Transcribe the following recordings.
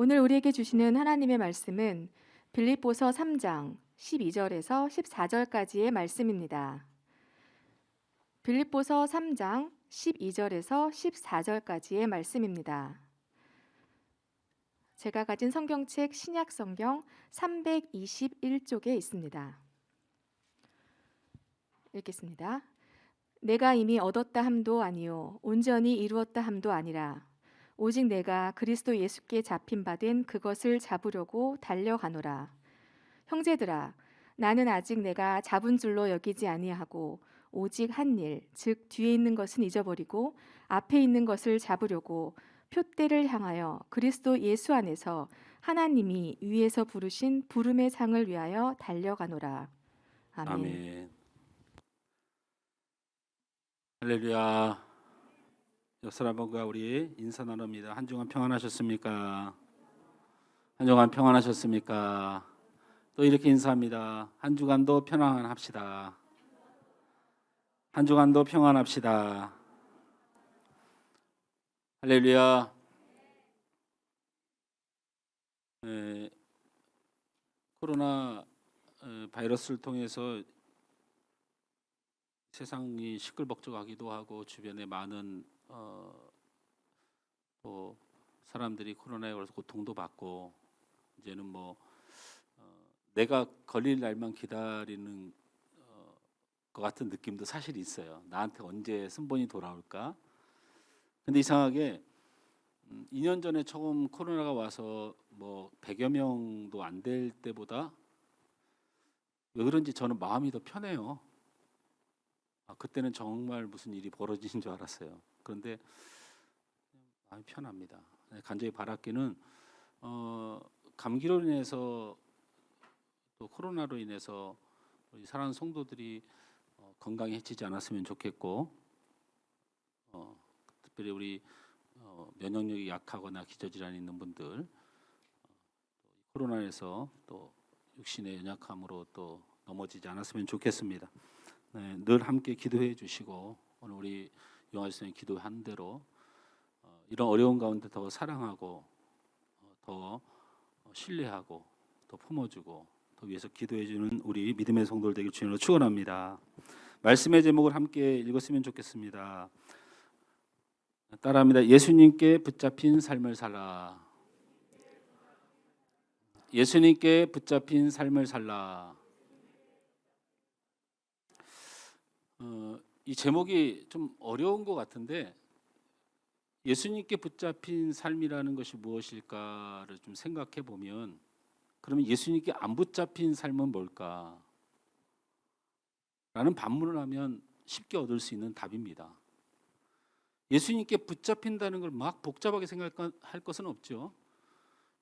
오늘 우리에게 주시는 하나님의 말씀은 빌립보서 3장 12절에서 14절까지의 말씀입니다. 빌립보서 3장 12절에서 14절까지의 말씀입니다. 제가 가진 성경책 신약 성경 321쪽에 있습니다. 읽겠습니다. 내가 이미 얻었다 함도 아니요 온전히 이루었다 함도 아니라 오직 내가 그리스도 예수께 잡힌 바 된 그것을 잡으려고 달려가노라. 형제들아, 나는 아직 내가 잡은 줄로 여기지 아니하고 오직 한 일, 즉 뒤에 있는 것은 잊어버리고 앞에 있는 것을 잡으려고 표대를 향하여 그리스도 예수 안에서 하나님이 위에서 부르신 부름의 상을 위하여 달려가노라. 아멘. 아멘. 할렐루야. 옆 사람과 우리 인사 나눕니다. 한 주간 평안하셨습니까? 한 주간 평안하셨습니까? 또 이렇게 인사합니다. 한 주간도 평안합시다. 한 주간도 평안합시다. 할렐루야. 코로나 바이러스를 통해서 세상이 시끌벅적하기도 하고 주변에 많은 뭐 사람들이 코로나에 걸려서 고통도 받고 이제는 내가 걸릴 날만 기다리는 것 같은 느낌도 사실 있어요. 나한테 언제 순번이 돌아올까? 근데 이상하게 2년 전에 처음 코로나가 와서 100여 명도 안 될 때보다 왜 그런지 저는 마음이 더 편해요. 그때는 정말 무슨 일이 벌어지는 줄 알았어요. 그런데 마음이 편합니다. 간절히 바랐기는 감기로 인해서 또 코로나로 인해서 우리 사랑하는 성도들이 건강해지지 않았으면 좋겠고 특별히 우리 면역력이 약하거나 기저질환이 있는 분들 코로나에서 또 육신의 연약함으로 또 넘어지지 않았으면 좋겠습니다. 네, 늘 함께 기도해 주시고 오늘 우리 영화 선생님 기도한 대로 이런 어려운 가운데 더 사랑하고 더 신뢰하고 더 품어주고 더 위해서 기도해 주는 우리 믿음의 성도들 되길 주님으로 축원합니다. 말씀의 제목을 함께 읽었으면 좋겠습니다. 따라합니다. 예수님께 붙잡힌 삶을 살라. 예수님께 붙잡힌 삶을 살라. 이 제목이 좀 어려운 것 같은데 예수님께 붙잡힌 삶이라는 것이 무엇일까를 좀 생각해 보면 그러면 예수님께 안 붙잡힌 삶은 뭘까? 라는 반문을 하면 쉽게 얻을 수 있는 답입니다. 예수님께 붙잡힌다는 걸 막 복잡하게 생각할 것은 없죠.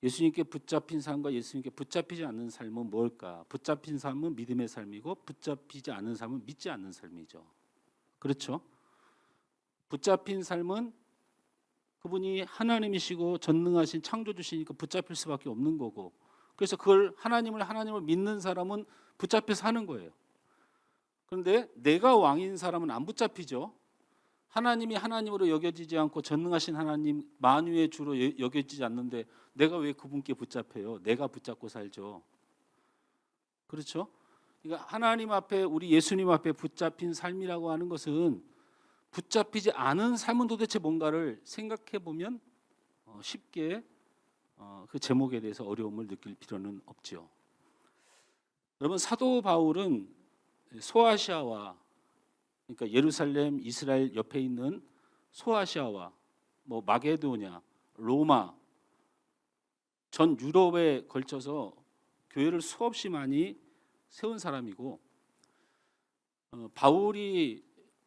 예수님께 붙잡힌 삶과 예수님께 붙잡히지 않는 삶은 뭘까? 붙잡힌 삶은 믿음의 삶이고 붙잡히지 않는 삶은 믿지 않는 삶이죠. 그렇죠? 붙잡힌 삶은 그분이 하나님이시고 전능하신 창조주시니까 붙잡힐 수밖에 없는 거고 그래서 그걸 하나님을 믿는 사람은 붙잡혀서 하는 거예요. 그런데 내가 왕인 사람은 안 붙잡히죠. 하나님이 하나님으로 여겨지지 않고 전능하신 하나님 만유의 주로 여겨지지 않는데 내가 왜 그분께 붙잡혀요? 내가 붙잡고 살죠. 그렇죠? 그러니까 하나님 앞에 우리 예수님 앞에 붙잡힌 삶이라고 하는 것은 붙잡히지 않은 삶은 도대체 뭔가를 생각해 보면 쉽게 그 제목에 대해서 어려움을 느낄 필요는 없죠. 여러분 사도 바울은 소아시아와 그러니까 예루살렘 이스라엘 옆에 있는 소아시아와 마게도냐, 로마 전 유럽에 걸쳐서 교회를 수없이 많이 세운 사람이고 바울이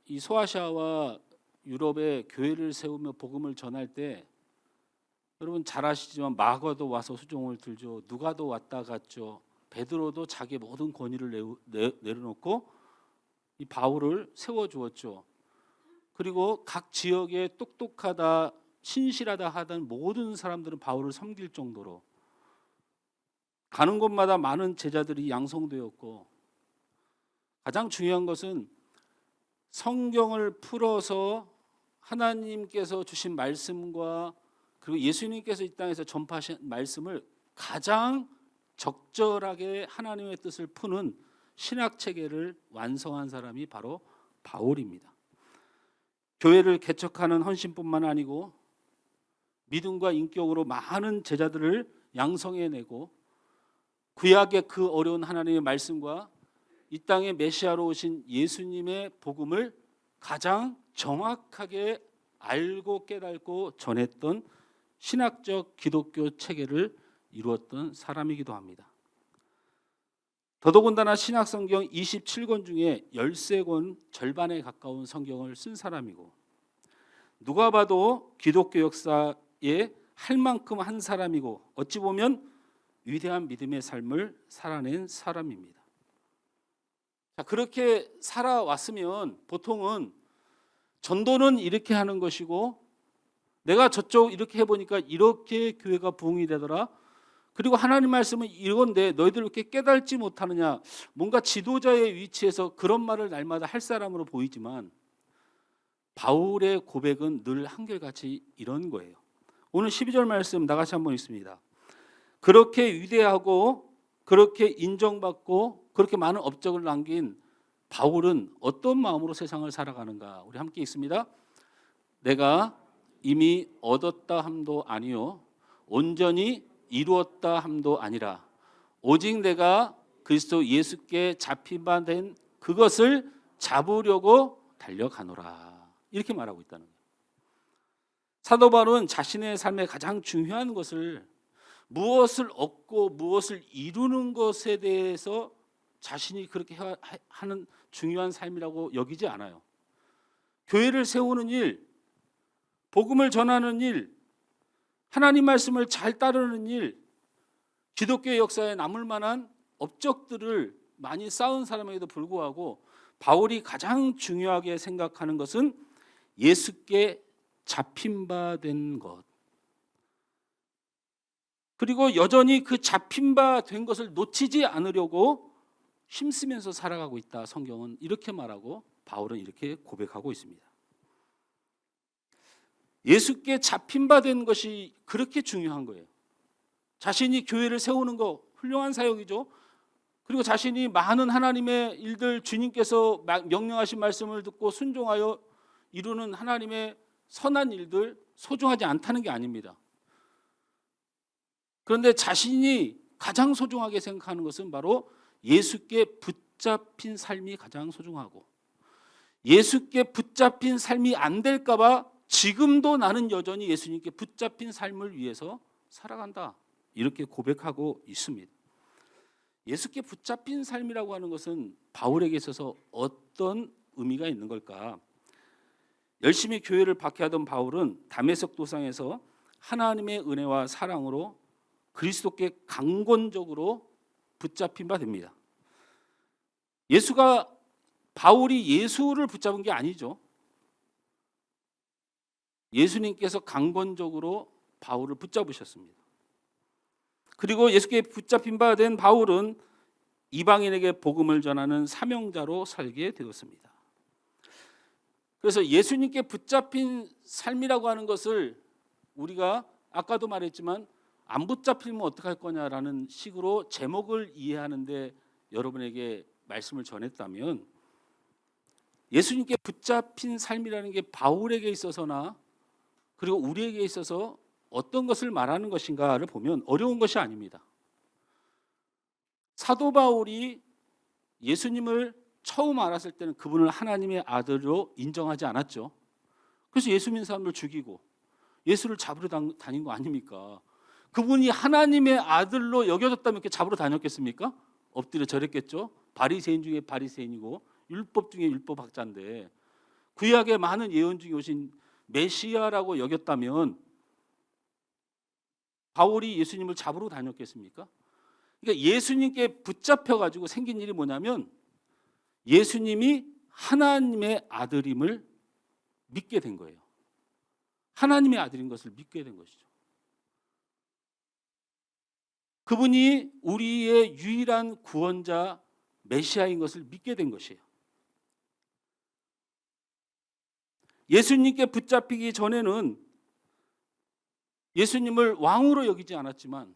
이 소아시아와 유럽에 교회를 세우며 복음을 전할 때 여러분 잘 아시지만 마가도 와서 수종을 들죠. 누가도 왔다 갔죠. 베드로도 자기 모든 권위를 내려놓고 이 바울을 세워주었죠. 그리고 각 지역에 똑똑하다 신실하다 하던 모든 사람들은 바울을 섬길 정도로 가는 곳마다 많은 제자들이 양성되었고 가장 중요한 것은 성경을 풀어서 하나님께서 주신 말씀과 그리고 예수님께서 이 땅에서 전파하신 말씀을 가장 적절하게 하나님의 뜻을 푸는 신학 체계를 완성한 사람이 바로 바울입니다. 교회를 개척하는 헌신뿐만 아니고 믿음과 인격으로 많은 제자들을 양성해내고 구약의 그 어려운 하나님의 말씀과 이 땅에 메시아로 오신 예수님의 복음을 가장 정확하게 알고 깨닫고 전했던 신학적 기독교 체계를 이루었던 사람이기도 합니다. 더더군다나 신약 성경 27권 중에 13권 절반에 가까운 성경을 쓴 사람이고 누가 봐도 기독교 역사에 할 만큼 한 사람이고 어찌 보면 위대한 믿음의 삶을 살아낸 사람입니다. 자, 그렇게 살아왔으면 보통은 전도는 이렇게 하는 것이고 내가 저쪽 이렇게 해보니까 이렇게 교회가 부흥이 되더라. 그리고 하나님 말씀은 이건데 너희들 이렇게 깨달지 못하느냐. 뭔가 지도자의 위치에서 그런 말을 날마다 할 사람으로 보이지만 바울의 고백은 늘 한결같이 이런 거예요. 오늘 12절 말씀 나같이 한번 읽습니다. 그렇게 위대하고 그렇게 인정받고 그렇게 많은 업적을 남긴 바울은 어떤 마음으로 세상을 살아가는가. 우리 함께 읽습니다. 내가 이미 얻었다 함도 아니요 온전히 이루었다 함도 아니라 오직 내가 그리스도 예수께 잡힌 바 된 그것을 잡으려고 달려가노라. 이렇게 말하고 있다는 거예요. 사도 바울은 자신의 삶의 가장 중요한 것을 무엇을 얻고 무엇을 이루는 것에 대해서 자신이 그렇게 하는 중요한 삶이라고 여기지 않아요. 교회를 세우는 일, 복음을 전하는 일, 하나님 말씀을 잘 따르는 일, 기독교 역사에 남을 만한 업적들을 많이 쌓은 사람에게도 불구하고 바울이 가장 중요하게 생각하는 것은 예수께 잡힌 바 된 것. 그리고 여전히 그 잡힌 바 된 것을 놓치지 않으려고 힘쓰면서 살아가고 있다. 성경은 이렇게 말하고 바울은 이렇게 고백하고 있습니다. 예수께 잡힌 바 된 것이 그렇게 중요한 거예요. 자신이 교회를 세우는 거 훌륭한 사역이죠. 그리고 자신이 많은 하나님의 일들 주님께서 명령하신 말씀을 듣고 순종하여 이루는 하나님의 선한 일들 소중하지 않다는 게 아닙니다. 그런데 자신이 가장 소중하게 생각하는 것은 바로 예수께 붙잡힌 삶이 가장 소중하고 예수께 붙잡힌 삶이 안 될까 봐 지금도 나는 여전히 예수님께 붙잡힌 삶을 위해서 살아간다. 이렇게 고백하고 있습니다. 예수께 붙잡힌 삶이라고 하는 것은 바울에게 있어서 어떤 의미가 있는 걸까? 열심히 교회를 박해하던 바울은 다메섹 도상에서 하나님의 은혜와 사랑으로 그리스도께 강권적으로 붙잡힌 바 됩니다. 바울이 예수를 붙잡은 게 아니죠. 예수님께서 강권적으로 바울을 붙잡으셨습니다. 그리고 예수께 붙잡힌 바 된 바울은 이방인에게 복음을 전하는 사명자로 살게 되었습니다. 그래서 예수님께 붙잡힌 삶이라고 하는 것을 우리가 아까도 말했지만 안 붙잡히면 어떡할 거냐라는 식으로 제목을 이해하는데 여러분에게 말씀을 전했다면 예수님께 붙잡힌 삶이라는 게 바울에게 있어서나 그리고 우리에게 있어서 어떤 것을 말하는 것인가를 보면 어려운 것이 아닙니다. 사도 바울이 예수님을 처음 알았을 때는 그분을 하나님의 아들로 인정하지 않았죠. 그래서 예수 믿는 사람들 죽이고 예수를 잡으러 다닌 거 아닙니까? 그분이 하나님의 아들로 여겨졌다면 이렇게 잡으러 다녔겠습니까? 엎드려 절했겠죠. 바리새인 중에 바리새인이고 율법 중에 율법학자인데 구약의 많은 예언 중에 오신 메시아라고 여겼다면 바울이 예수님을 잡으러 다녔겠습니까? 그러니까 예수님께 붙잡혀가지고 생긴 일이 뭐냐면 예수님이 하나님의 아들임을 믿게 된 거예요. 하나님의 아들인 것을 믿게 된 것이죠. 그분이 우리의 유일한 구원자 메시아인 것을 믿게 된 것이에요. 예수님께 붙잡히기 전에는 예수님을 왕으로 여기지 않았지만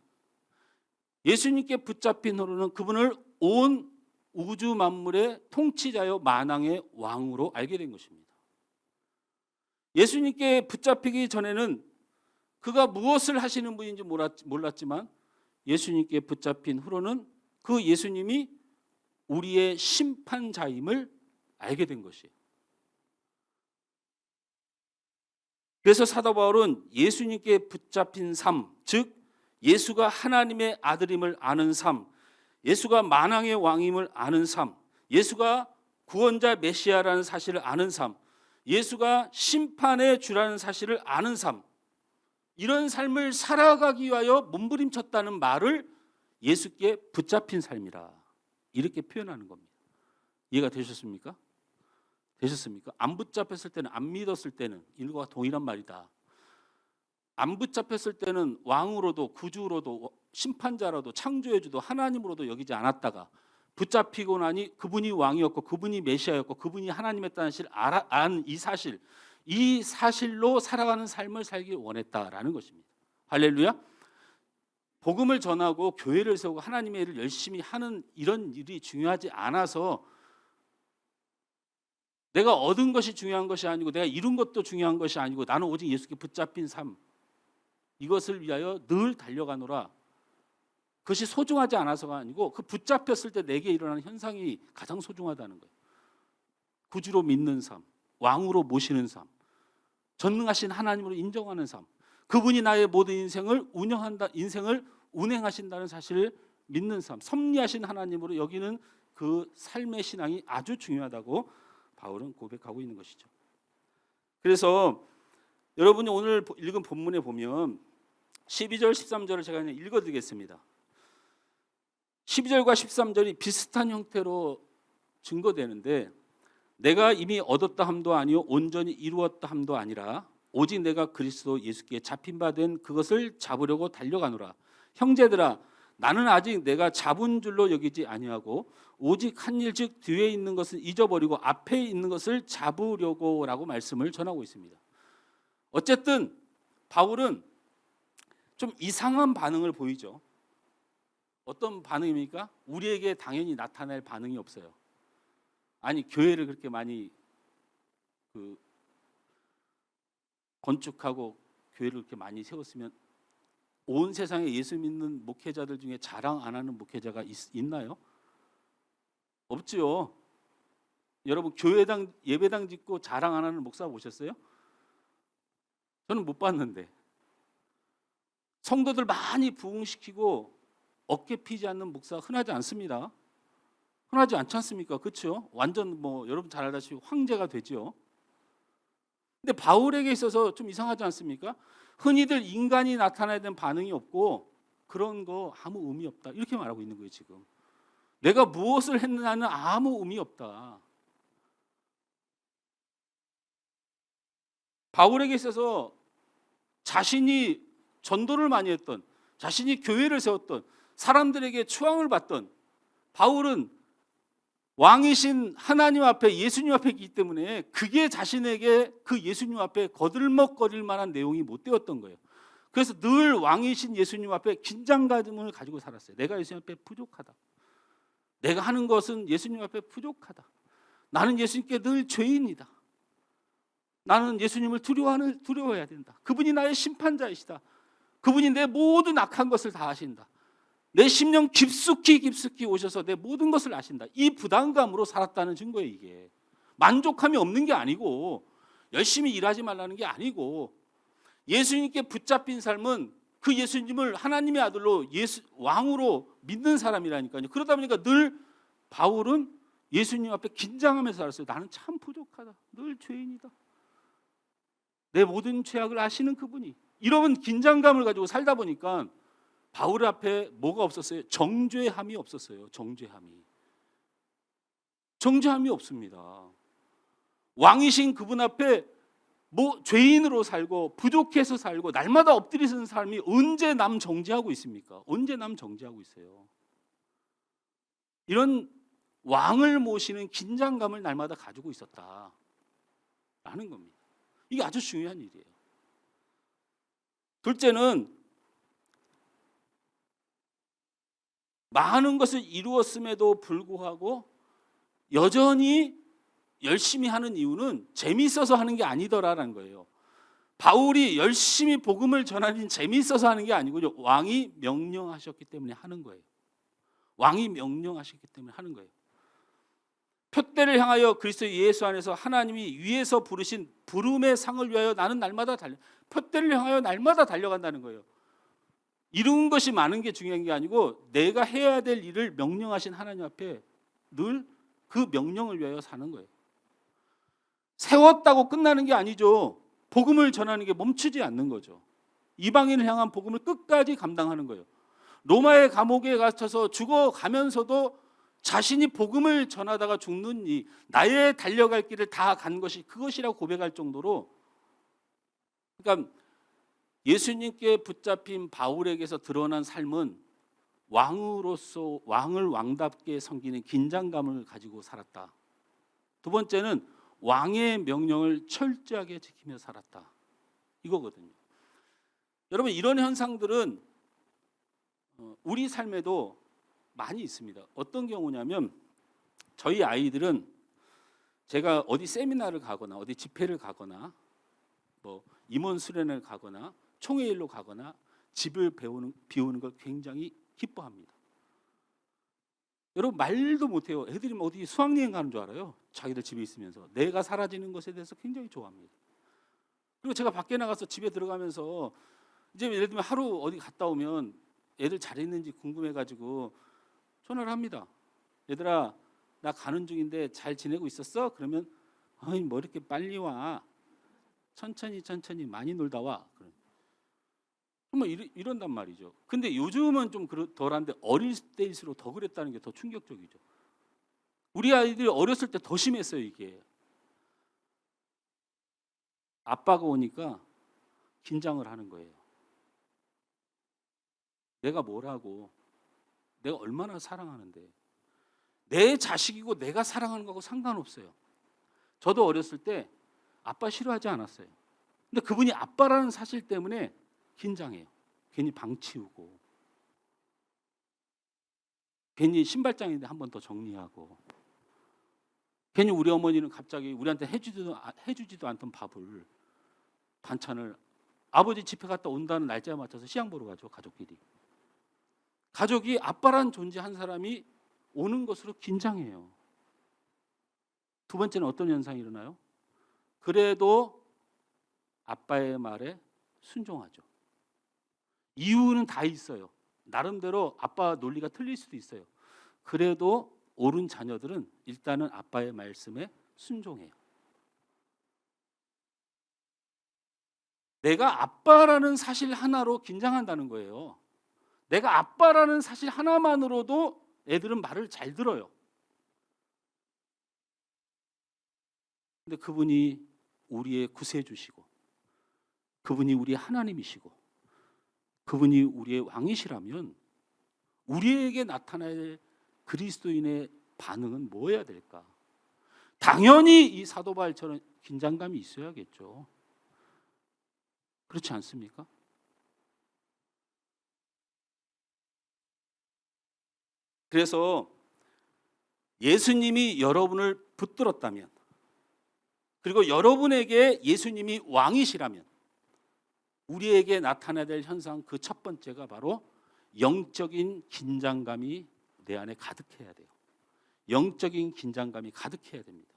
예수님께 붙잡힌 후로는 그분을 온 우주 만물의 통치자요 만왕의 왕으로 알게 된 것입니다. 예수님께 붙잡히기 전에는 그가 무엇을 하시는 분인지 몰랐지만 예수님께 붙잡힌 후로는 그 예수님이 우리의 심판자임을 알게 된 것이에요. 그래서 사도 바울은 예수님께 붙잡힌 삶, 즉 예수가 하나님의 아들임을 아는 삶, 예수가 만왕의 왕임을 아는 삶, 예수가 구원자 메시아라는 사실을 아는 삶, 예수가 심판의 주라는 사실을 아는 삶, 이런 삶을 살아가기 위하여 몸부림쳤다는 말을 예수께 붙잡힌 삶이라 이렇게 표현하는 겁니다. 이해가 되셨습니까? 되셨습니까? 안 붙잡혔을 때는, 안 믿었을 때는 이거와 동일한 말이다. 안 붙잡혔을 때는 왕으로도 구주로도 심판자로도 창조해주도 하나님으로도 여기지 않았다가 붙잡히고 나니 그분이 왕이었고 그분이 메시아였고 그분이 하나님이었다는 사실을 안 이 사실로 살아가는 삶을 살기 원했다라는 것입니다. 할렐루야. 복음을 전하고 교회를 세우고 하나님의 일을 열심히 하는 이런 일이 중요하지 않아서 내가 얻은 것이 중요한 것이 아니고 내가 이룬 것도 중요한 것이 아니고 나는 오직 예수께 붙잡힌 삶, 이것을 위하여 늘 달려가노라. 그것이 소중하지 않아서가 아니고 그 붙잡혔을 때 내게 일어나는 현상이 가장 소중하다는 거예요. 구주로 믿는 삶, 왕으로 모시는 삶, 전능하신 하나님으로 인정하는 삶, 그분이 나의 모든 인생을 운행하신다는 사실을 믿는 삶, 섭리하신 하나님으로 여기는 그 삶의 신앙이 아주 중요하다고 바울은 고백하고 있는 것이죠. 그래서 여러분이 오늘 읽은 본문에 보면 12절 13절을 제가 그냥 읽어드리겠습니다. 12절과 13절이 비슷한 형태로 증거되는데 내가 이미 얻었다 함도 아니요 온전히 이루었다 함도 아니라 오직 내가 그리스도 예수께 잡힌 바 된 그것을 잡으려고 달려가노라. 형제들아 나는 아직 내가 잡은 줄로 여기지 아니하고 오직 한 일 즉 뒤에 있는 것을 잊어버리고 앞에 있는 것을 잡으려고라고 말씀을 전하고 있습니다. 어쨌든 바울은 좀 이상한 반응을 보이죠. 어떤 반응입니까? 우리에게 당연히 나타날 반응이 없어요. 아니 교회를 그렇게 많이 건축하고 교회를 그렇게 많이 세웠으면 온 세상에 예수 믿는 목회자들 중에 자랑 안 하는 목회자가 있나요? 없죠. 여러분 교회당 예배당 짓고 자랑 안 하는 목사 보셨어요? 저는 못 봤는데. 성도들 많이 부흥시키고 어깨 피지 않는 목사 흔하지 않습니다. 흔하지 않지 않습니까? 그렇죠? 완전 여러분 잘 알다시피 황제가 되죠. 근데 바울에게 있어서 좀 이상하지 않습니까? 흔히들 인간이 나타나야 되는 반응이 없고 그런 거 아무 의미 없다 이렇게 말하고 있는 거예요. 지금 내가 무엇을 했느냐는 아무 의미 없다. 바울에게 있어서 자신이 전도를 많이 했던, 자신이 교회를 세웠던, 사람들에게 추앙을 받던 바울은 왕이신 하나님 앞에 예수님 앞에 있기 때문에 그게 자신에게 그 예수님 앞에 거들먹거릴 만한 내용이 못 되었던 거예요. 그래서 늘 왕이신 예수님 앞에 긴장감을 가지고 살았어요. 내가 예수님 앞에 부족하다. 내가 하는 것은 예수님 앞에 부족하다. 나는 예수님께 늘 죄인이다. 나는 예수님을 두려워해야 된다. 그분이 나의 심판자이시다. 그분이 내 모든 악한 것을 다 아신다. 내 심령 깊숙이 오셔서 내 모든 것을 아신다. 이 부담감으로 살았다는 증거예요. 이게 만족함이 없는 게 아니고 열심히 일하지 말라는 게 아니고 예수님께 붙잡힌 삶은 그 예수님을 하나님의 아들로 왕으로 믿는 사람이라니까요. 그러다 보니까 늘 바울은 예수님 앞에 긴장하면서 살았어요. 나는 참 부족하다. 늘 죄인이다. 내 모든 죄악을 아시는 그분이. 이런 긴장감을 가지고 살다 보니까 바울 앞에 뭐가 없었어요? 정죄함이 없었어요. 정죄함이 없습니다. 왕이신 그분 앞에 죄인으로 살고 부족해서 살고 날마다 엎드리는 사람이 언제 남 정죄하고 있습니까? 언제 남 정죄하고 있어요? 이런 왕을 모시는 긴장감을 날마다 가지고 있었다라는 겁니다. 이게 아주 중요한 일이에요. 둘째는 많은 것을 이루었음에도 불구하고 여전히 열심히 하는 이유는 재미있어서 하는 게 아니더라라는 거예요. 바울이 열심히 복음을 전하는 재미있어서 하는 게 아니고요. 왕이 명령하셨기 때문에 하는 거예요. 왕이 명령하셨기 때문에 하는 거예요. 표대를 향하여 그리스도 예수 안에서 하나님이 위에서 부르신 부름의 상을 위하여 나는 날마다 표대를 향하여 날마다 달려간다는 거예요. 이룬 것이 많은 게 중요한 게 아니고 내가 해야 될 일을 명령하신 하나님 앞에 늘 그 명령을 위하여 사는 거예요. 세웠다고 끝나는 게 아니죠. 복음을 전하는 게 멈추지 않는 거죠. 이방인을 향한 복음을 끝까지 감당하는 거예요. 로마의 감옥에 갇혀서 죽어가면서도 자신이 복음을 전하다가 죽는 이 나의 달려갈 길을 다 간 것이 그것이라고 고백할 정도로, 그러니까 예수님께 붙잡힌 바울에게서 드러난 삶은 왕으로서 왕을 왕답게 섬기는 긴장감을 가지고 살았다. 두 번째는 왕의 명령을 철저하게 지키며 살았다. 이거거든요. 여러분, 이런 현상들은 우리 삶에도 많이 있습니다. 어떤 경우냐면 저희 아이들은 제가 어디 세미나를 가거나 어디 집회를 가거나 뭐 임원 수련회를 가거나 총회일로 가거나 집을 비우는 걸 굉장히 기뻐합니다. 여러분, 말도 못해요. 애들이 어디 수학여행 가는 줄 알아요. 자기들 집에 있으면서 내가 사라지는 것에 대해서 굉장히 좋아합니다. 그리고 제가 밖에 나가서 집에 들어가면서 이제 예를 들면 하루 어디 갔다 오면 애들 잘 있는지 궁금해가지고 전화를 합니다. 얘들아, 나 가는 중인데 잘 지내고 있었어? 그러면 아이, 뭐 이렇게 빨리 와. 천천히 많이 놀다 와. 뭐 이런단 말이죠. 근데 요즘은 좀 덜한데 어릴 때일수록 더 그랬다는 게 더 충격적이죠. 우리 아이들이 어렸을 때 더 심했어요. 이게 아빠가 오니까 긴장을 하는 거예요. 내가 뭐라고, 내가 얼마나 사랑하는데, 내 자식이고 내가 사랑하는 거하고 상관없어요. 저도 어렸을 때 아빠 싫어하지 않았어요. 근데 그분이 아빠라는 사실 때문에 긴장해요. 괜히 방 치우고, 괜히 신발장인데 한 번 더 정리하고, 괜히 우리 어머니는 갑자기 우리한테 해주지도 않던 밥을, 반찬을 아버지 집회 갔다 온다는 날짜에 맞춰서 시장 보러 가죠. 가족끼리. 가족이 아빠란 존재 한 사람이 오는 것으로 긴장해요. 두 번째는 어떤 현상이 일어나요? 그래도 아빠의 말에 순종하죠. 이유는 다 있어요. 나름대로 아빠 논리가 틀릴 수도 있어요. 그래도 옳은 자녀들은 일단은 아빠의 말씀에 순종해요. 내가 아빠라는 사실 하나로 긴장한다는 거예요. 내가 아빠라는 사실 하나만으로도 애들은 말을 잘 들어요. 근데 그분이 우리의 구세주시고, 그분이 우리의 하나님이시고, 그분이 우리의 왕이시라면 우리에게 나타날 그리스도인의 반응은 뭐여야 될까? 당연히 이 사도 바울처럼 긴장감이 있어야겠죠. 그렇지 않습니까? 그래서 예수님이 여러분을 붙들었다면, 그리고 여러분에게 예수님이 왕이시라면 우리에게 나타나야 될 현상, 그 첫 번째가 바로 영적인 긴장감이 내 안에 가득해야 돼요. 영적인 긴장감이 가득해야 됩니다.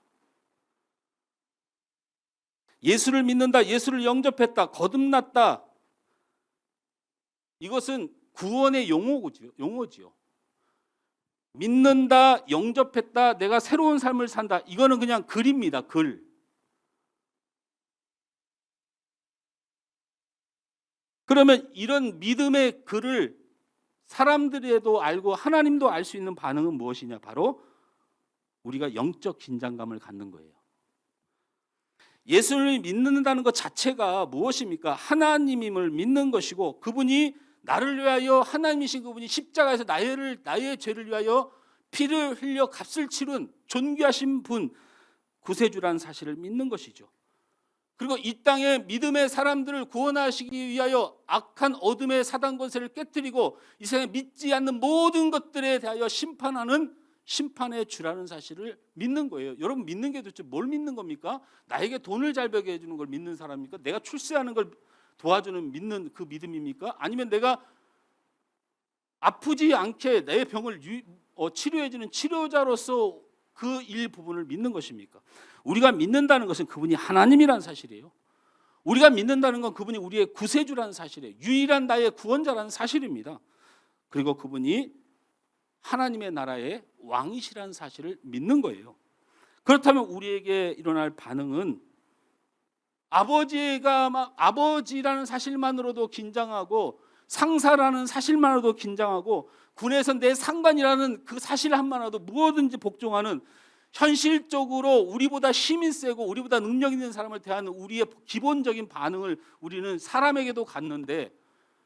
예수를 믿는다, 예수를 영접했다, 거듭났다, 이것은 구원의 용어지요. 믿는다, 영접했다, 내가 새로운 삶을 산다, 이거는 그냥 글입니다. 글. 그러면 이런 믿음의 글을 사람들에도 알고 하나님도 알 수 있는 반응은 무엇이냐? 바로 우리가 영적 긴장감을 갖는 거예요. 예수를 믿는다는 것 자체가 무엇입니까? 하나님임을 믿는 것이고, 그분이 나를 위하여, 하나님이신 그분이 십자가에서 나의 죄를 위하여 피를 흘려 값을 치른 존귀하신 분, 구세주라는 사실을 믿는 것이죠. 그리고 이 땅의 믿음의 사람들을 구원하시기 위하여 악한 어둠의 사단 권세를 깨뜨리고 이 세상에 믿지 않는 모든 것들에 대하여 심판하는 심판의 주라는 사실을 믿는 거예요. 여러분, 믿는 게 도대체 뭘 믿는 겁니까? 나에게 돈을 잘 벌게 해주는 걸 믿는 사람입니까? 내가 출세하는 걸 도와주는 믿는 그 믿음입니까? 아니면 내가 아프지 않게 내 병을 치료해주는 치료자로서 그 일부분을 믿는 것입니까? 우리가 믿는다는 것은 그분이 하나님이라는 사실이에요. 우리가 믿는다는 건 그분이 우리의 구세주라는 사실이에요. 유일한 나의 구원자라는 사실입니다. 그리고 그분이 하나님의 나라의 왕이시라는 사실을 믿는 거예요. 그렇다면 우리에게 일어날 반응은 아버지라는 사실만으로도 긴장하고 상사라는 사실만으로도 긴장하고 군에서 내 상관이라는 그 사실 한만으로도 무엇든지 복종하는, 현실적으로 우리보다 힘이 세고 우리보다 능력 있는 사람을 대하는 우리의 기본적인 반응을 우리는 사람에게도 갖는데,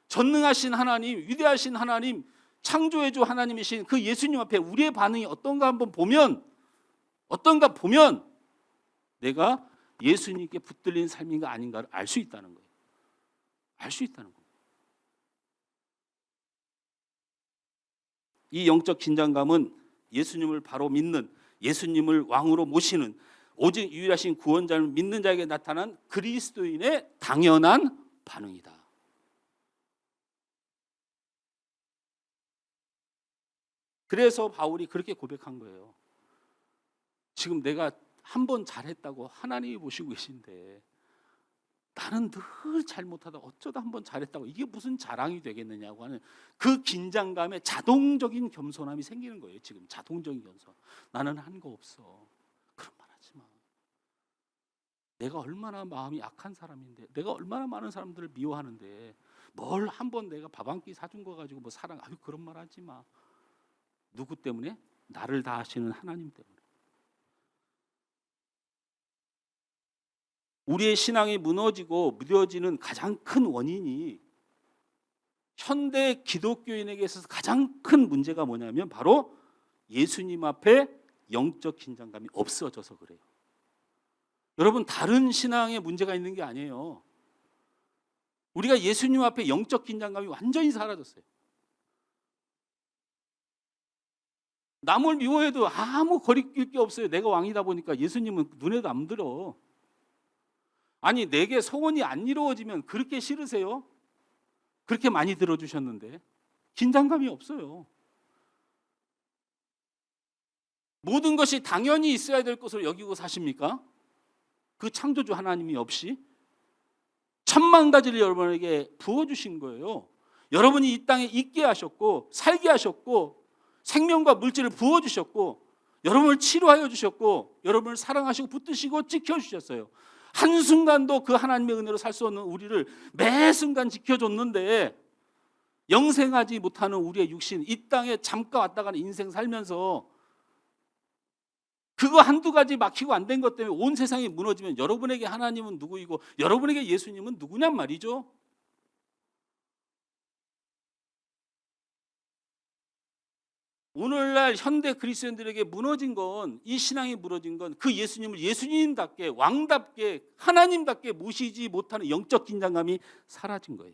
전능하신 하나님, 위대하신 하나님, 창조해주 하나님이신 그 예수님 앞에 우리의 반응이 어떤가 보면 내가 예수님께 붙들린 삶인가 아닌가를 알 수 있다는 거예요. 알 수 있다는 거예요. 이 영적 긴장감은 예수님을 바로 믿는, 예수님을 왕으로 모시는, 오직 유일하신 구원자를 믿는 자에게 나타난 그리스도인의 당연한 반응이다. 그래서 바울이 그렇게 고백한 거예요. 지금 내가 한 번 잘했다고 하나님이 보시고 계신데 나는 늘 잘못하다 어쩌다 한 번 잘했다고 이게 무슨 자랑이 되겠느냐고 하는 그 긴장감에 자동적인 겸손함이 생기는 거예요. 지금 자동적인 겸손. 나는 한 거 없어. 그런 말 하지 마. 내가 얼마나 마음이 악한 사람인데, 내가 얼마나 많은 사람들을 미워하는데 뭘 한 번 내가 밥 한 끼 사준 거 가지고 뭐 사랑, 그런 말 하지 마. 누구 때문에? 나를 다 아시는 하나님 때문에. 우리의 신앙이 무너지고 무뎌지는 가장 큰 원인이, 현대 기독교인에게 있어서 가장 큰 문제가 뭐냐면 바로 예수님 앞에 영적 긴장감이 없어져서 그래요. 여러분, 다른 신앙에 문제가 있는 게 아니에요. 우리가 예수님 앞에 영적 긴장감이 완전히 사라졌어요. 남을 미워해도 아무 거리낄 게 없어요. 내가 왕이다 보니까 예수님은 눈에도 안 들어. 아니, 내게 소원이 안 이루어지면 그렇게 싫으세요? 그렇게 많이 들어주셨는데 긴장감이 없어요. 모든 것이 당연히 있어야 될 것으로 여기고 사십니까? 그 창조주 하나님이 없이 천만 가지를 여러분에게 부어주신 거예요. 여러분이 이 땅에 있게 하셨고 살게 하셨고 생명과 물질을 부어주셨고 여러분을 치료하여 주셨고 여러분을 사랑하시고 붙드시고 지켜주셨어요. 한순간도 그 하나님의 은혜로 살 수 없는 우리를 매 순간 지켜줬는데, 영생하지 못하는 우리의 육신, 이 땅에 잠깐 왔다 가는 인생 살면서 그거 한두 가지 막히고 안 된 것 때문에 온 세상이 무너지면 여러분에게 하나님은 누구이고 여러분에게 예수님은 누구냔 말이죠. 오늘날 현대 그리스도인들에게 무너진 건, 이 신앙이 무너진 건 그 예수님을 예수님답게 왕답게 하나님답게 모시지 못하는 영적 긴장감이 사라진 거예요.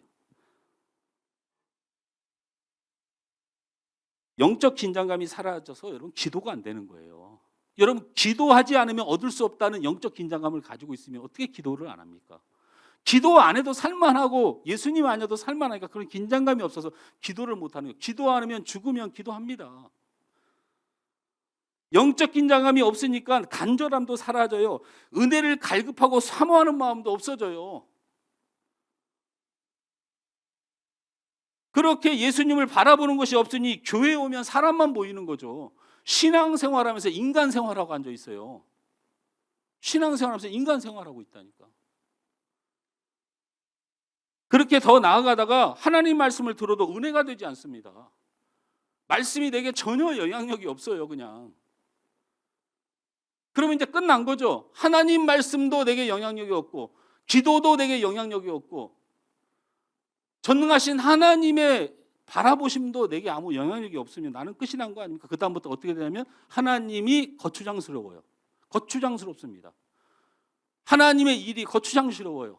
영적 긴장감이 사라져서 여러분 기도가 안 되는 거예요. 여러분, 기도하지 않으면 얻을 수 없다는 영적 긴장감을 가지고 있으면 어떻게 기도를 안 합니까? 기도 안 해도 살만하고 예수님 아니어도 살만하니까 그런 긴장감이 없어서 기도를 못하는 거예요. 기도 안 하면 죽으면 기도합니다. 영적 긴장감이 없으니까 간절함도 사라져요. 은혜를 갈급하고 사모하는 마음도 없어져요. 그렇게 예수님을 바라보는 것이 없으니 교회에 오면 사람만 보이는 거죠. 신앙생활하면서 인간생활하고 앉아 있어요. 신앙생활하면서 인간생활하고 있다니까. 그렇게 더 나아가다가 하나님 말씀을 들어도 은혜가 되지 않습니다. 말씀이 내게 전혀 영향력이 없어요. 그냥. 그러면 이제 끝난 거죠. 하나님 말씀도 내게 영향력이 없고 기도도 내게 영향력이 없고 전능하신 하나님의 바라보심도 내게 아무 영향력이 없으면 나는 끝이 난 거 아닙니까? 그 다음부터 어떻게 되냐면 하나님이 거추장스러워요. 거추장스럽습니다. 하나님의 일이 거추장스러워요.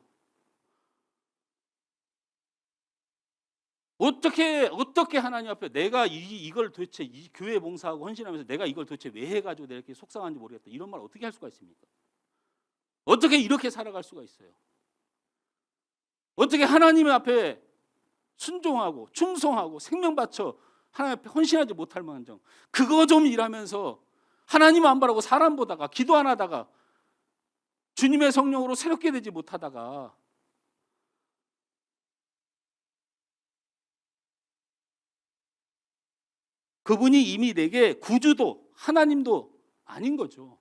어떻게 하나님 앞에 내가 이걸 도대체 이 교회 봉사하고 헌신하면서 내가 이걸 도대체 왜 해가지고 내가 이렇게 속상한지 모르겠다, 이런 말 어떻게 할 수가 있습니까? 어떻게 이렇게 살아갈 수가 있어요? 어떻게 하나님 앞에 순종하고 충성하고 생명 바쳐 하나님 앞에 헌신하지 못할 망정, 그거 좀 일하면서 하나님 안 바라고 사람 보다가 기도 안 하다가 주님의 성령으로 새롭게 되지 못하다가 그분이 이미 내게 구주도 하나님도 아닌 거죠.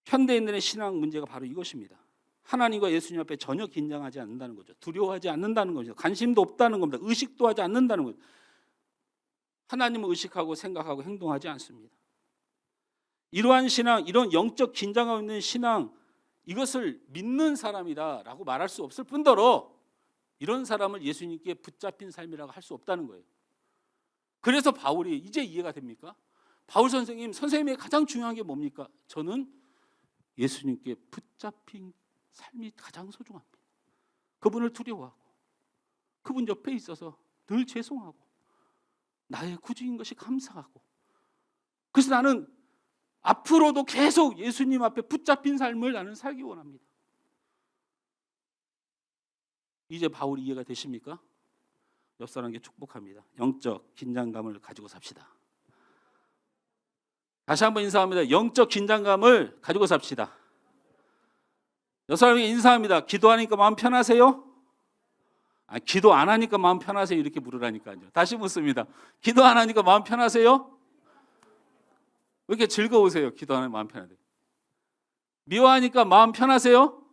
현대인들의 신앙 문제가 바로 이것입니다. 하나님과 예수님 앞에 전혀 긴장하지 않는다는 거죠. 두려워하지 않는다는 거죠. 관심도 없다는 겁니다. 의식도 하지 않는다는 거죠. 하나님을 의식하고 생각하고 행동하지 않습니다. 이러한 신앙, 이런 영적 긴장감 있는 신앙, 이것을 믿는 사람이다라고 말할 수 없을 뿐더러 이런 사람을 예수님께 붙잡힌 삶이라고 할 수 없다는 거예요. 그래서 바울이, 이제 이해가 됩니까? 바울 선생님의 가장 중요한 게 뭡니까? 저는 예수님께 붙잡힌 삶이 가장 소중합니다. 그분을 두려워하고 그분 옆에 있어서 늘 죄송하고 나의 구주인 것이 감사하고, 그래서 나는 앞으로도 계속 예수님 앞에 붙잡힌 삶을 나는 살기 원합니다. 이제 바울이 이해가 되십니까? 옆 사람에게 축복합니다. 영적 긴장감을 가지고 삽시다. 다시 한번 인사합니다. 영적 긴장감을 가지고 삽시다. 옆 사람에게 인사합니다. 기도하니까 마음 편하세요? 기도 안 하니까 마음 편하세요? 이렇게 물으라니까요. 다시 묻습니다. 기도 안 하니까 마음 편하세요? 왜 이렇게 즐거우세요? 기도 안 하면 마음 편하세요? 미워하니까 마음 편하세요?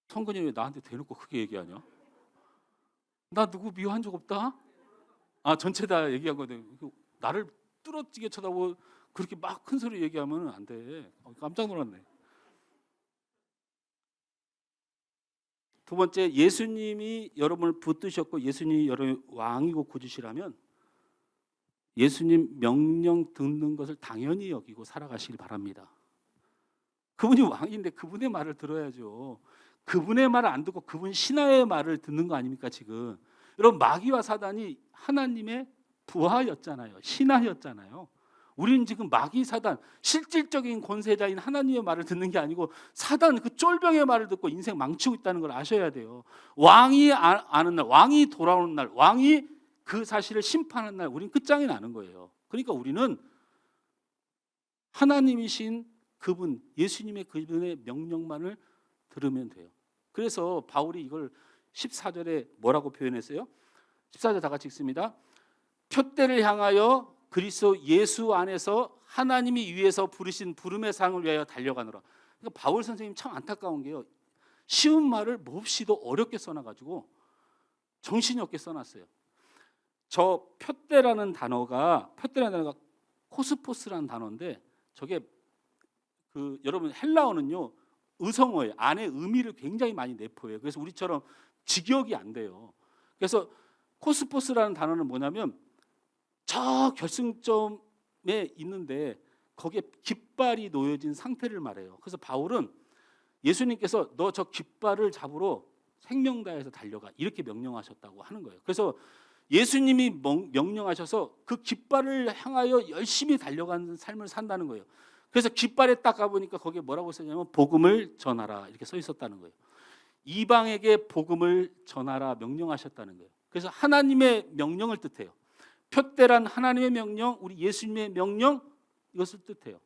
성근이 왜 나한테 대놓고 크게 얘기하냐? 나 누구 미워한 적 없다? 전체 다 얘기한 건데 나를 뚫어지게 쳐다보고 그렇게 막 큰 소리 얘기하면 안 돼. 깜짝 놀랐네. 두 번째, 예수님이 여러분을 붙드셨고 예수님이 여러분의 왕이고 구주시라면 예수님 명령 듣는 것을 당연히 여기고 살아가시길 바랍니다. 그분이 왕인데 그분의 말을 들어야죠. 그분의 말을 안 듣고 그분 신하의 말을 듣는 거 아닙니까 지금? 여러분, 마귀와 사단이 하나님의 부하였잖아요. 신하였잖아요. 우리는 지금 마귀 사단, 실질적인 권세자인 하나님의 말을 듣는 게 아니고 사단 그 쫄병의 말을 듣고 인생 망치고 있다는 걸 아셔야 돼요. 왕이 아는 날, 왕이 돌아오는 날, 왕이 그 사실을 심판하는 날 우리는 끝장이 나는 거예요. 그러니까 우리는 하나님이신 그분, 예수님의 그분의 명령만을 들으면 돼요. 그래서 바울이 이걸 14절에 뭐라고 표현했어요? 14절 다 같이 읽습니다. 표대를 향하여 그리스도 예수 안에서 하나님이 위에서 부르신 부름의 상을 위하여 달려가노라. 그러니까 바울 선생님 참 안타까운 게요, 쉬운 말을 몹시도 어렵게 써놔가지고 정신이 없게 써놨어요. 저 표대라는 단어가 코스포스라는 단어인데 저게 여러분 헬라어는요 의성어예요. 안에 의미를 굉장히 많이 내포해요. 그래서 우리처럼 직역이 안 돼요. 그래서 코스포스라는 단어는 뭐냐면 저 결승점에 있는데 거기에 깃발이 놓여진 상태를 말해요. 그래서 바울은 예수님께서 너 저 깃발을 잡으러 생명 다해서 달려가 이렇게 명령하셨다고 하는 거예요. 그래서 예수님이 명령하셔서 그 깃발을 향하여 열심히 달려가는 삶을 산다는 거예요. 그래서 깃발에 딱 가보니까 거기에 뭐라고 써냐면 복음을 전하라 이렇게 써 있었다는 거예요. 이방에게 복음을 전하라 명령하셨다는 거예요. 그래서 하나님의 명령을 뜻해요. 표대란 하나님의 명령, 우리 예수님의 명령, 이것을 뜻해요.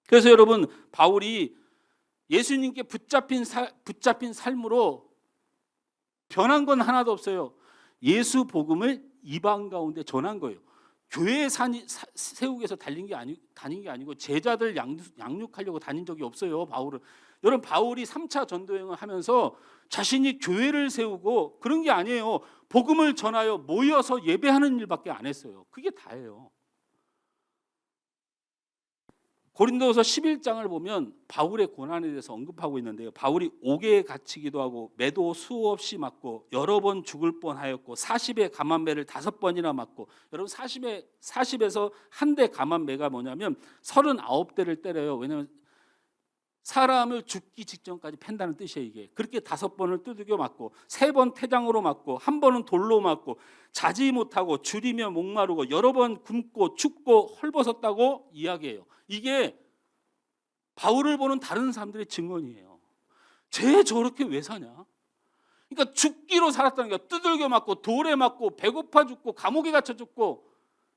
그래서 여러분, 바울이 예수님께 붙잡힌 삶으로 변한 건 하나도 없어요. 예수 복음을 이방 가운데 전한 거예요. 교회에 세우기 위해서 다닌 게 아니고 제자들 양육하려고 다닌 적이 없어요. 바울은. 여러분, 바울이 3차 전도여행을 하면서 자신이 교회를 세우고 그런 게 아니에요. 복음을 전하여 모여서 예배하는 일밖에 안 했어요. 그게 다예요. 고린도서 11장을 보면 바울의 고난에 대해서 언급하고 있는데요. 바울이 옥에 갇히기도 하고 매도 수없이 맞고 여러 번 죽을 뻔하였고 40의 감한매를 5번이나 맞고, 여러분 40에서 한 대 감한매가 뭐냐면 39대를 때려요. 왜냐하면 사람을 죽기 직전까지 팬다는 뜻이에요. 이게 그렇게 5번을 두들겨 맞고 3번 태장으로 맞고 1번은 돌로 맞고 자지 못하고 줄이며 목마르고 여러 번 굶고 춥고 헐벗었다고 이야기해요. 이게 바울을 보는 다른 사람들의 증언이에요. 쟤 저렇게 왜 사냐? 그러니까 죽기로 살았다는 거야. 두들겨 맞고 돌에 맞고 배고파 죽고 감옥에 갇혀 죽고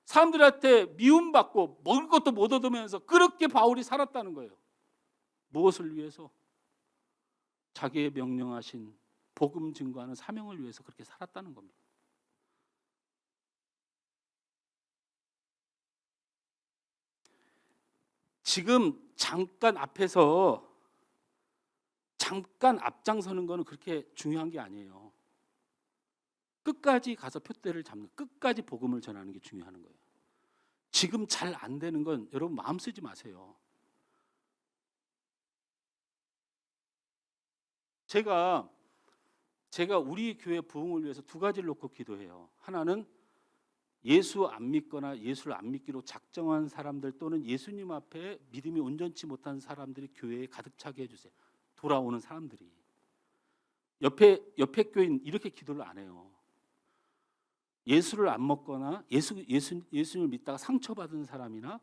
사람들한테 미움받고 먹을 것도 못 얻으면서 그렇게 바울이 살았다는 거예요. 무엇을 위해서? 자기의 명령하신 복음 증거하는 사명을 위해서 그렇게 살았다는 겁니다. 지금 잠깐 앞장서는 거는 그렇게 중요한 게 아니에요. 끝까지 가서 표대를 잡는, 끝까지 복음을 전하는 게 중요한 거예요. 지금 잘 안 되는 건 여러분 마음 쓰지 마세요. 제가 우리 교회 부흥을 위해서 2가지를 놓고 기도해요. 하나는 예수 안 믿거나 예수를 안 믿기로 작정한 사람들 또는 예수님 앞에 믿음이 온전치 못한 사람들이 교회에 가득 차게 해주세요. 돌아오는 사람들이. 옆에 교인 이렇게 기도를 안 해요. 예수를 안 먹거나 예수님을 믿다가 상처받은 사람이나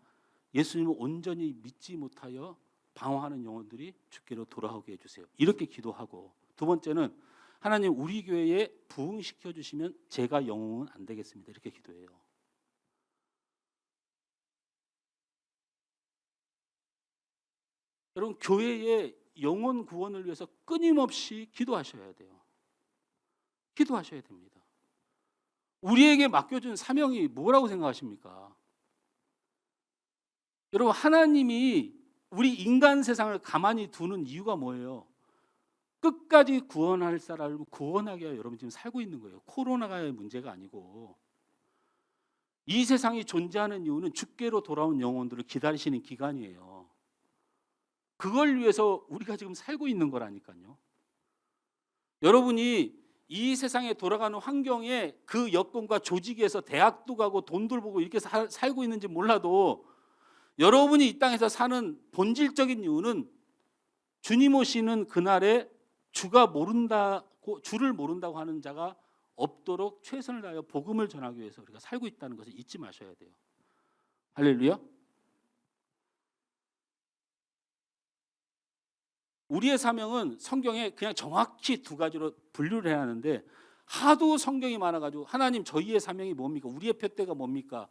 예수님을 온전히 믿지 못하여 방황하는 영혼들이 주께로 돌아오게 해주세요. 이렇게 기도하고, 2번째는 하나님 우리 교회에 부흥시켜 주시면 제가 영웅은 안 되겠습니다. 이렇게 기도해요. 여러분 교회의 영혼 구원을 위해서 끊임없이 기도하셔야 돼요. 기도하셔야 됩니다. 우리에게 맡겨준 사명이 뭐라고 생각하십니까? 여러분 하나님이 우리 인간 세상을 가만히 두는 이유가 뭐예요? 끝까지 구원할 사람을 구원하게 하여 여러분 지금 살고 있는 거예요. 코로나가 문제가 아니고. 이 세상이 존재하는 이유는 주께로 돌아온 영혼들을 기다리시는 기간이에요. 그걸 위해서 우리가 지금 살고 있는 거라니까요. 여러분이 이 세상에 돌아가는 환경에 그 여건과 조직에서 대학도 가고 돈도 보고 이렇게 살고 있는지 몰라도 여러분이 이 땅에서 사는 본질적인 이유는 주님 오시는 그날에 주를 모른다고 하는 자가 없도록 최선을 다하여 복음을 전하기 위해서 우리가 살고 있다는 것을 잊지 마셔야 돼요. 할렐루야. 우리의 사명은 성경에 그냥 정확히 2가지로 분류를 해야 하는데, 하도 성경이 많아가지고 하나님 저희의 사명이 뭡니까? 우리의 표대가 뭡니까?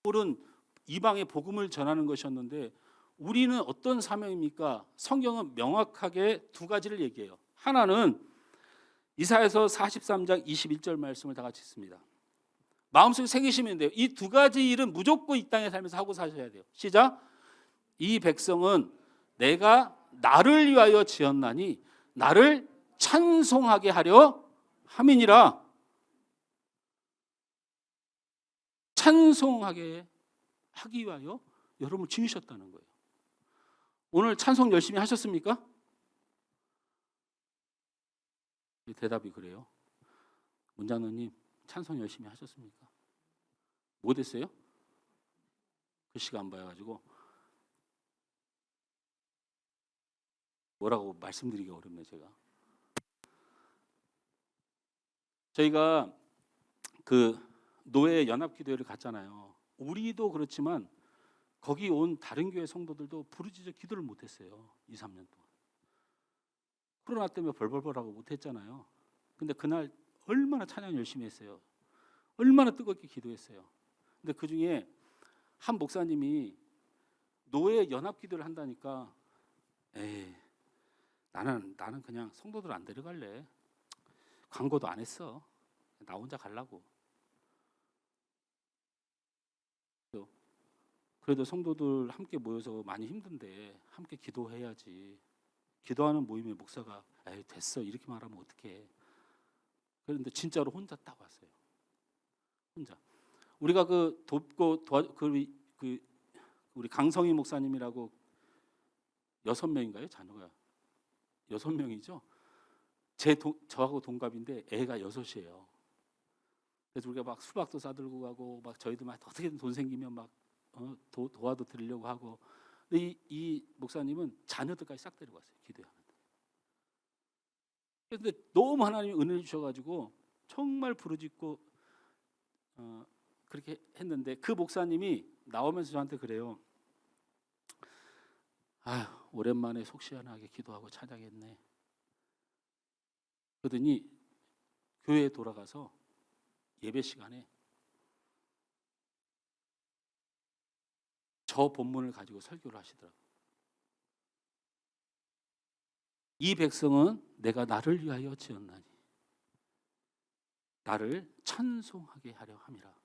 바울은 이방의 복음을 전하는 것이었는데 우리는 어떤 사명입니까? 성경은 명확하게 2가지를 얘기해요. 하나는 이사야서 43장 21절 말씀을 다 같이 읽습니다. 마음속에 새기시면 돼요. 이 2가지 일은 무조건 이 땅에 살면서 하고 사셔야 돼요. 시작. 이 백성은 내가 나를 위하여 지었나니 나를 찬송하게 하려 함이니라. 찬송하게 하기 위하여 여러분을 지으셨다는 거예요. 오늘 찬송 열심히 하셨습니까? 대답이 그래요. 문장로님 찬송 열심히 하셨습니까? 못했어요? 글씨가 안 보여가지고 뭐라고 말씀드리기 어렵네요. 저희가 그 노예 연합기도회를 갔잖아요. 우리도 그렇지만 거기 온 다른 교회 성도들도 부르짖어 기도를 못했어요. 2-3년 동안. 코로나 때문에 벌벌벌하고 못했잖아요. 근데 그날 얼마나 찬양 열심히 했어요. 얼마나 뜨겁게 기도했어요. 근데 그중에 한 목사님이 노예 연합기도를 한다니까, 에이 나는 그냥 성도들 안 데려갈래. 광고도 안 했어. 나 혼자 가려고. 그래도 성도들 함께 모여서 많이 힘든데 함께 기도해야지. 기도하는 모임에 목사가 에이 됐어 이렇게 말하면 어떡해. 그런데 진짜로 혼자 딱 왔어요. 혼자. 우리가 그 돕고 우리 강성희 목사님이라고 6명인가요? 자녀가 6명이죠. 저하고 동갑인데 애가 6이에요. 그래서 우리가 막 수박도 싸들고 가고 막 저희도 막 어떻게든 돈 생기면 막 도와도 드리려고 하고. 근데 이 목사님은 자녀들까지 싹 데리고 왔어요. 기도하는데. 그런데 너무 하나님이 은혜를 주셔가지고 정말 부르짖고 그렇게 했는데 그 목사님이 나오면서 저한테 그래요. 아휴, 오랜만에 속 시원하게 기도하고 찬양했네. 그러더니 교회에 돌아가서 예배 시간에 저 본문을 가지고 설교를 하시더라고요. 이 백성은 내가 나를 위하여 지었나니 나를 찬송하게 하려 함이라.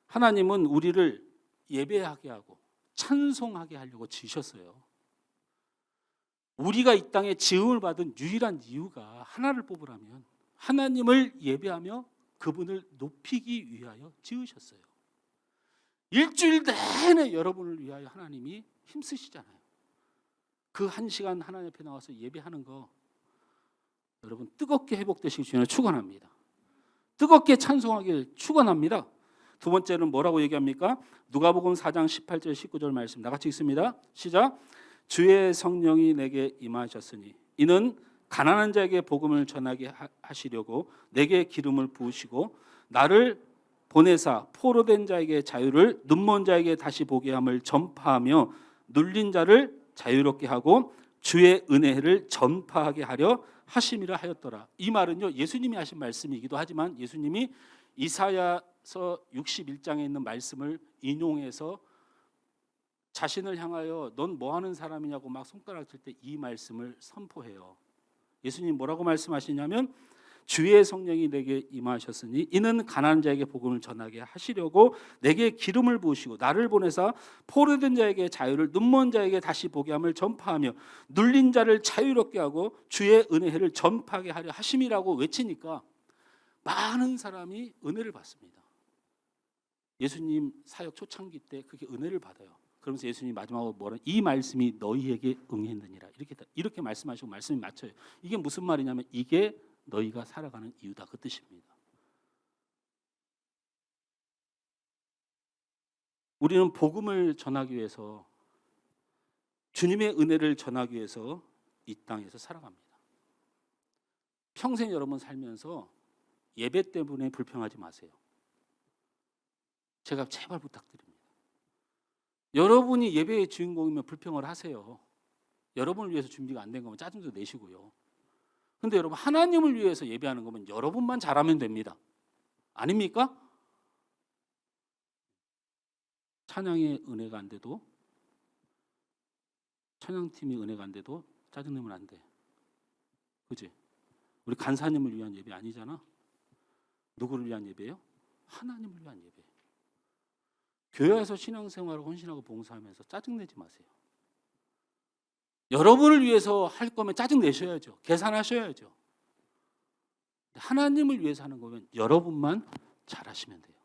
하나님은 우리를 예배하게 하고 찬송하게 하려고 지으셨어요. 우리가 이 땅에 지음을 받은 유일한 이유가 하나를 뽑으라면 하나님을 예배하며 그분을 높이기 위하여 지으셨어요. 일주일 내내 여러분을 위하여 하나님이 힘쓰시잖아요. 그 1시간 하나님 앞에 나와서 예배하는 거 여러분 뜨겁게 회복되시기 주님을 축원합니다. 뜨겁게 찬송하길 축원합니다. 두 번째는 뭐라고 얘기합니까? 누가복음 4장 18절 19절 말씀 나같이 읽습니다. 시작. 주의 성령이 내게 임하셨으니 이는 가난한 자에게 복음을 전하게 하시려고 내게 기름을 부으시고 나를 보내사 포로된 자에게 자유를 눈먼 자에게 다시 보게 함을 전파하며 눌린 자를 자유롭게 하고 주의 은혜를 전파하게 하려 하심이라 하였더라. 이 말은요 예수님이 하신 말씀이기도 하지만 예수님이 이사야서 61장에 있는 말씀을 인용해서 자신을 향하여 넌 뭐하는 사람이냐고 막 손가락 칠 때 이 말씀을 선포해요. 예수님 뭐라고 말씀하시냐면 주의 성령이 내게 임하셨으니 이는 가난한 자에게 복음을 전하게 하시려고 내게 기름을 부으시고 나를 보내사 포로된 자에게 자유를 눈먼 자에게 다시 보게 함을 전파하며 눌린 자를 자유롭게 하고 주의 은혜를 전파하게 하려 하심이라고 외치니까 많은 사람이 은혜를 받습니다. 예수님 사역 초창기 때 그게 은혜를 받아요. 그러면서 예수님이 마지막으로 뭐라 이 말씀이 너희에게 응했느니라 이렇게 말씀하시고 말씀이 맞춰요. 이게 무슨 말이냐면 이게 너희가 살아가는 이유다 그 뜻입니다. 우리는 복음을 전하기 위해서 주님의 은혜를 전하기 위해서 이 땅에서 살아갑니다. 평생 여러분 살면서 예배 때문에 불평하지 마세요. 제가 제발 부탁드립니다. 여러분이 예배의 주인공이면 불평을 하세요. 여러분을 위해서 준비가 안 된 거면 짜증도 내시고요. 근데 여러분 하나님을 위해서 예배하는 거면 여러분만 잘하면 됩니다. 아닙니까? 찬양의 은혜가 안 돼도 찬양팀이 은혜가 안 돼도 짜증내면 안 돼. 그지? 우리 간사님을 위한 예배 아니잖아. 누구를 위한 예배예요? 하나님을 위한 예배. 교회에서 신앙생활을 헌신하고 봉사하면서 짜증내지 마세요. 여러분을 위해서 할 거면 짜증내셔야죠. 계산하셔야죠. 하나님을 위해서 하는 거면 여러분만 잘하시면 돼요.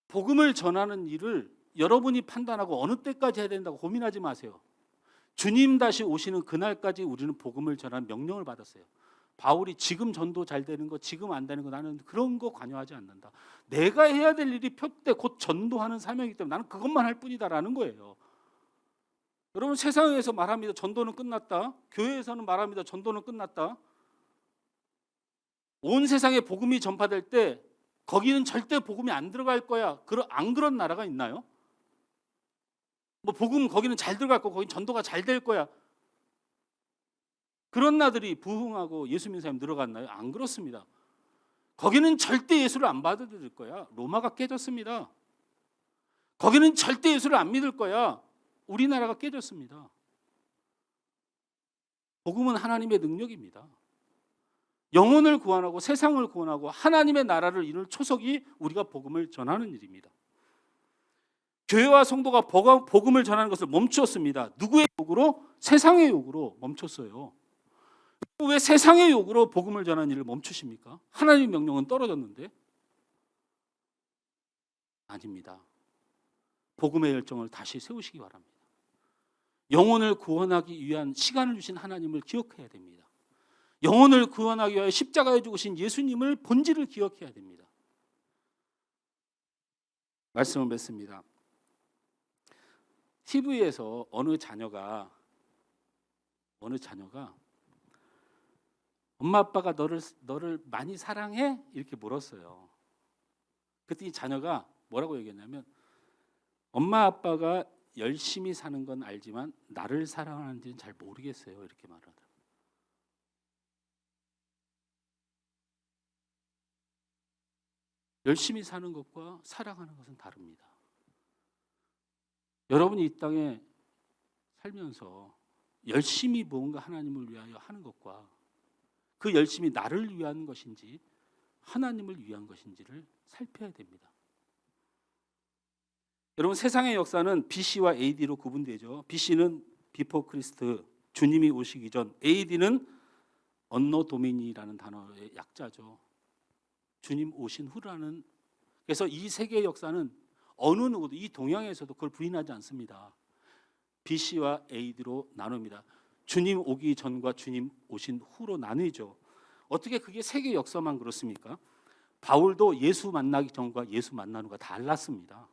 복음을 전하는 일을 여러분이 판단하고 어느 때까지 해야 된다고 고민하지 마세요. 주님 다시 오시는 그날까지 우리는 복음을 전하는 명령을 받았어요. 바울이 지금 전도 잘 되는 거 지금 안 되는 거 나는 그런 거 관여하지 않는다. 내가 해야 될 일이 표때 곧 전도하는 사명이기 때문에 나는 그것만 할 뿐이다라는 거예요. 여러분 세상에서 말합니다. 전도는 끝났다. 교회에서는 말합니다. 전도는 끝났다. 온 세상에 복음이 전파될 때 거기는 절대 복음이 안 들어갈 거야. 안 그런 나라가 있나요? 뭐 복음 거기는 잘 들어갈 거고 거긴 전도가 잘 될 거야. 그런 나들이 부흥하고 예수 믿는 사람이 늘어갔나요? 안 그렇습니다. 거기는 절대 예수를 안 받아들일 거야. 로마가 깨졌습니다. 거기는 절대 예수를 안 믿을 거야. 우리나라가 깨졌습니다. 복음은 하나님의 능력입니다. 영혼을 구원하고 세상을 구원하고 하나님의 나라를 이룰 초석이 우리가 복음을 전하는 일입니다. 교회와 성도가 복음을 전하는 것을 멈추었습니다. 누구의 요구로? 세상의 요구로 멈췄어요. 왜 세상의 욕으로 복음을 전하는 일을 멈추십니까? 하나님의 명령은 떨어졌는데? 아닙니다. 복음의 열정을 다시 세우시기 바랍니다. 영혼을 구원하기 위한 시간을 주신 하나님을 기억해야 됩니다. 영혼을 구원하기 위하여 십자가에 죽으신 예수님을 본질을 기억해야 됩니다. 말씀을 맺습니다. TV에서 어느 자녀가 엄마 아빠가 너를 많이 사랑해? 이렇게 물었어요. 그랬더니 자녀가 뭐라고 얘기했냐면 엄마 아빠가 열심히 사는 건 알지만 나를 사랑하는지는 잘 모르겠어요. 이렇게 말하더라고요. 열심히 사는 것과 사랑하는 것은 다릅니다. 여러분이 이 땅에 살면서 열심히 뭔가 하나님을 위하여 하는 것과 그 열심히 나를 위한 것인지 하나님을 위한 것인지를 살펴야 됩니다. 여러분 세상의 역사는 BC와 AD로 구분되죠. BC는 비포 크리스트, 주님이 오시기 전. AD는 언노 도미니라는 단어의 약자죠. 주님 오신 후라는. 그래서 이 세계의 역사는 어느 누구도 이 동양에서도 그걸 부인하지 않습니다. BC와 AD로 나눕니다. 주님 오기 전과 주님 오신 후로 나뉘죠. 어떻게 그게 세계 역사만 그렇습니까? 바울도 예수 만나기 전과 예수 만나는 거 달랐습니다.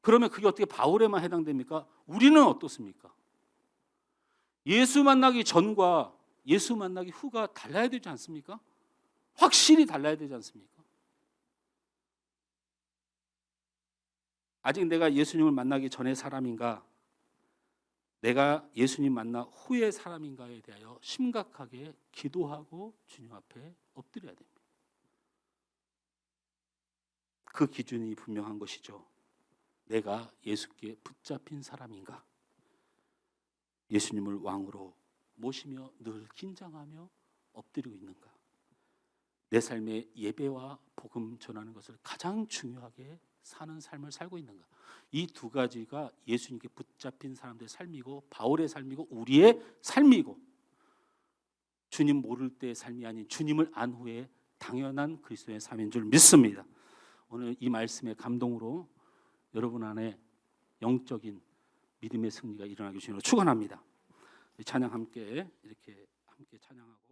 그러면 그게 어떻게 바울에만 해당됩니까? 우리는 어떻습니까? 예수 만나기 전과 예수 만나기 후가 달라야 되지 않습니까? 확실히 달라야 되지 않습니까? 아직 내가 예수님을 만나기 전의 사람인가? 내가 예수님 만나 후의 사람인가에 대하여 심각하게 기도하고 주님 앞에 엎드려야 됩니다. 그 기준이 분명한 것이죠. 내가 예수께 붙잡힌 사람인가? 예수님을 왕으로 모시며 늘 긴장하며 엎드리고 있는가? 내 삶의 예배와 복음 전하는 것을 가장 중요하게 사는 삶을 살고 있는가? 이 두 가지가 예수님께 붙잡힌 사람들의 삶이고 바울의 삶이고 우리의 삶이고 주님 모를 때의 삶이 아닌 주님을 안 후에 당연한 그리스도의 삶인 줄 믿습니다. 오늘 이 말씀의 감동으로 여러분 안에 영적인 믿음의 승리가 일어나기 주님으로 축원합니다. 찬양 함께 이렇게 찬양하고